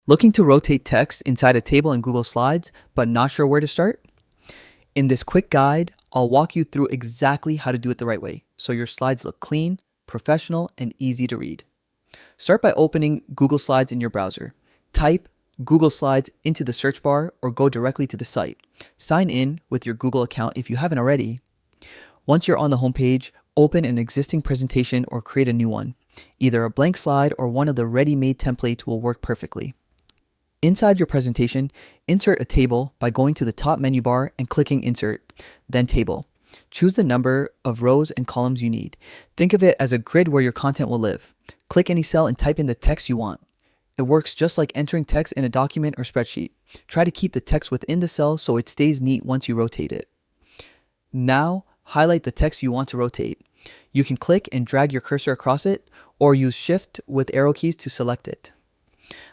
Looking to rotate text inside a table in Google Slides, but not sure where to start? In this quick guide, I'll walk you through exactly how to do it the right way so your slides look clean, professional, and easy to read. Start by opening Google Slides in your browser. Type Google Slides into the search bar or go directly to the site. Sign in with your Google account if you haven't already. Once you're on the homepage, open an existing presentation or create a new one. Either a blank slide or one of the ready-made templates will work perfectly. Inside your presentation, insert a table by going to the top menu bar and clicking Insert, then Table. Choose the number of rows and columns you need. Think of it as a grid where your content will live. Click any cell and type in the text you want. It works just like entering text in a document or spreadsheet. Try to keep the text within the cell so it stays neat once you rotate it. Now, highlight the text you want to rotate. You can click and drag your cursor across it or use Shift with arrow keys to select it.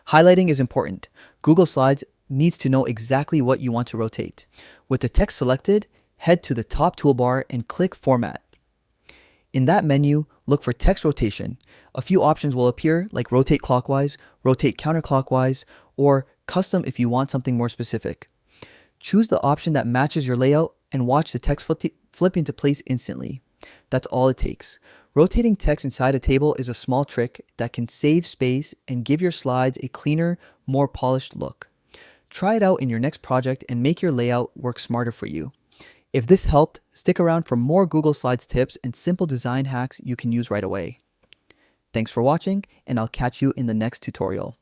Highlighting is important. Google Slides needs to know exactly what you want to rotate. With the text selected, head to the top toolbar and click Format. In that menu, look for Text Rotation. A few options will appear like Rotate Clockwise, Rotate Counterclockwise, or Custom if you want something more specific. Choose the option that matches your layout and watch the text flip into place instantly. That's all it takes. Rotating text inside a table is a small trick that can save space and give your slides a cleaner, more polished look. Try it out in your next project and make your layout work smarter for you. If this helped, stick around for more Google Slides tips and simple design hacks you can use right away. Thanks for watching, and I'll catch you in the next tutorial.